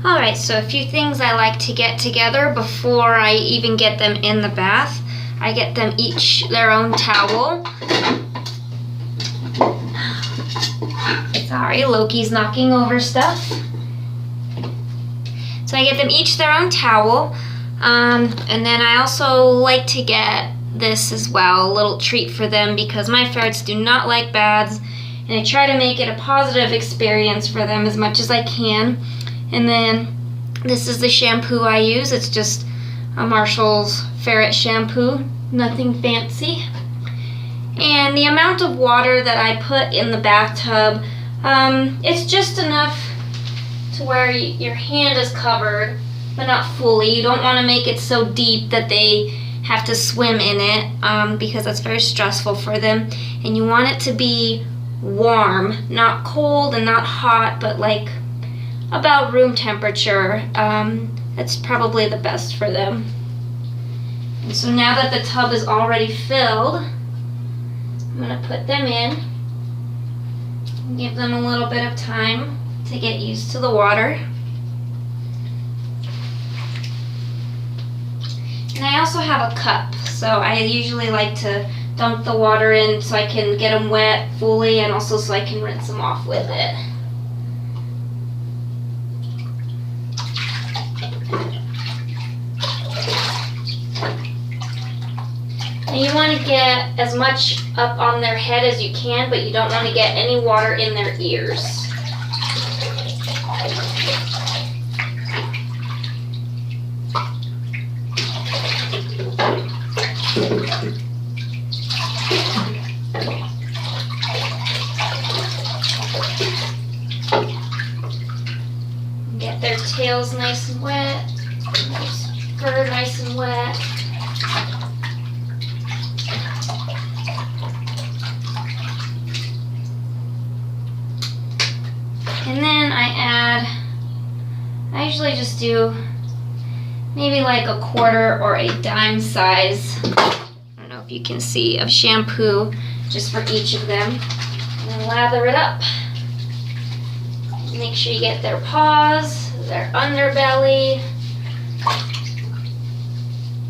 Alright, so a few things I like to get together before I even get them in the bath. I get them each their own towel. Sorry, Loki's knocking over stuff. So I get them each their own towel. And then I also like to get this as well, a little treat for them, because my ferrets do not like baths. And I try to make it a positive experience for them as much as I can. And then this is the shampoo I use. It's just a Marshall's ferret shampoo, nothing fancy. And the amount of water that I put in the bathtub, it's just enough to where your hand is covered, but not fully. You don't want to make it so deep that they have to swim in it, because that's very stressful for them. And you want it to be warm, not cold and not hot, but like about room temperature. That's probably the best for them. And so now that the tub is already filled, I'm going to put them in and give them a little bit of time to get used to the water. And I also have a cup, so I usually like to dump the water in so I can get them wet fully, and also so I can rinse them off with it. And you want to get as much up on their head as you can, but you don't want to get any water in their ears. Get their tails nice and wet, their fur nice and wet. And then I usually just do maybe like a quarter or a dime size, I don't know if you can see, of shampoo just for each of them. And then lather it up. Make sure you get their paws, their underbelly,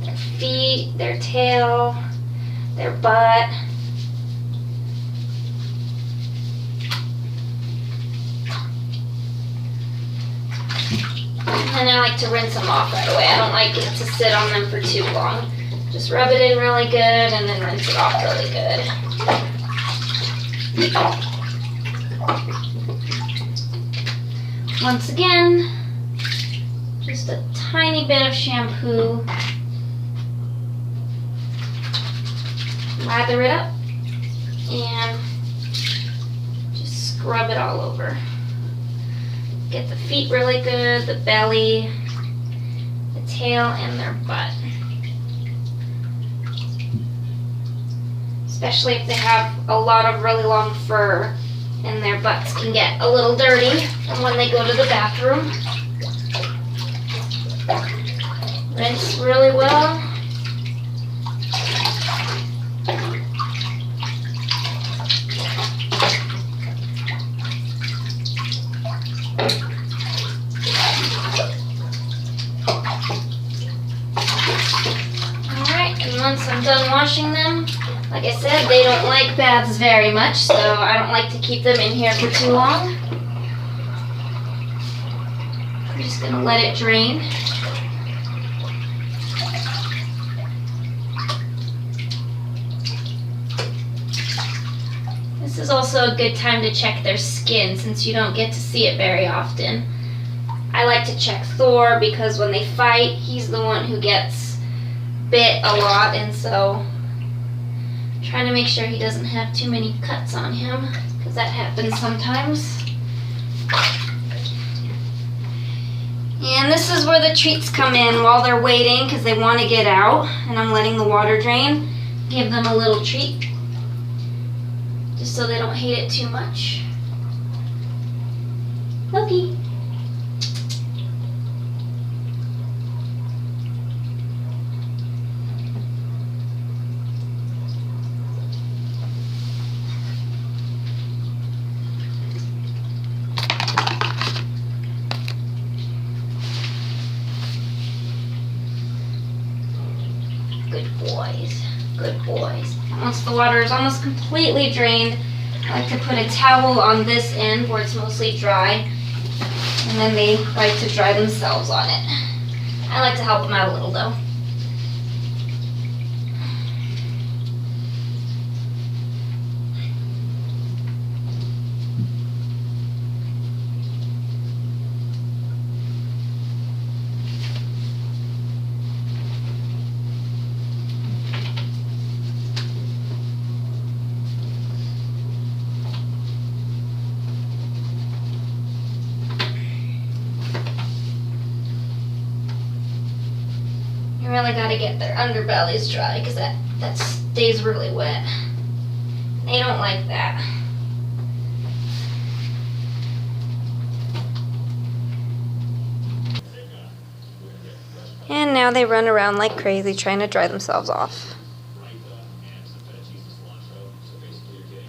their feet, their tail, their butt. And I like to rinse them off right away. I don't like it to sit on them for too long. Just rub it in really good and then rinse it off really good. Once again, just a tiny bit of shampoo. Lather it up and just scrub it all over. Get the feet really good, the belly, the tail, and their butt. Especially if they have a lot of really long fur and their butts can get a little dirty when they go to the bathroom. Rinse really well. Once I'm done washing them, like I said, they don't like baths very much, so I don't like to keep them in here for too long. I'm just going to let it drain. This is also a good time to check their skin, since you don't get to see it very often. I like to check Thor because when they fight, he's the one who gets bit a lot, and so I'm trying to make sure he doesn't have too many cuts on him, because that happens sometimes. And this is where the treats come in while they're waiting, because they want to get out, and I'm letting the water drain. Give them a little treat, just so they don't hate it too much. Loki. boys. Good boys. Once the water is almost completely drained, I like to put a towel on this end where it's mostly dry, and then they like to dry themselves on it. I like to help them out a little though. You really gotta get their underbellies dry because that stays really wet. They don't like that. And now they run around like crazy trying to dry themselves off.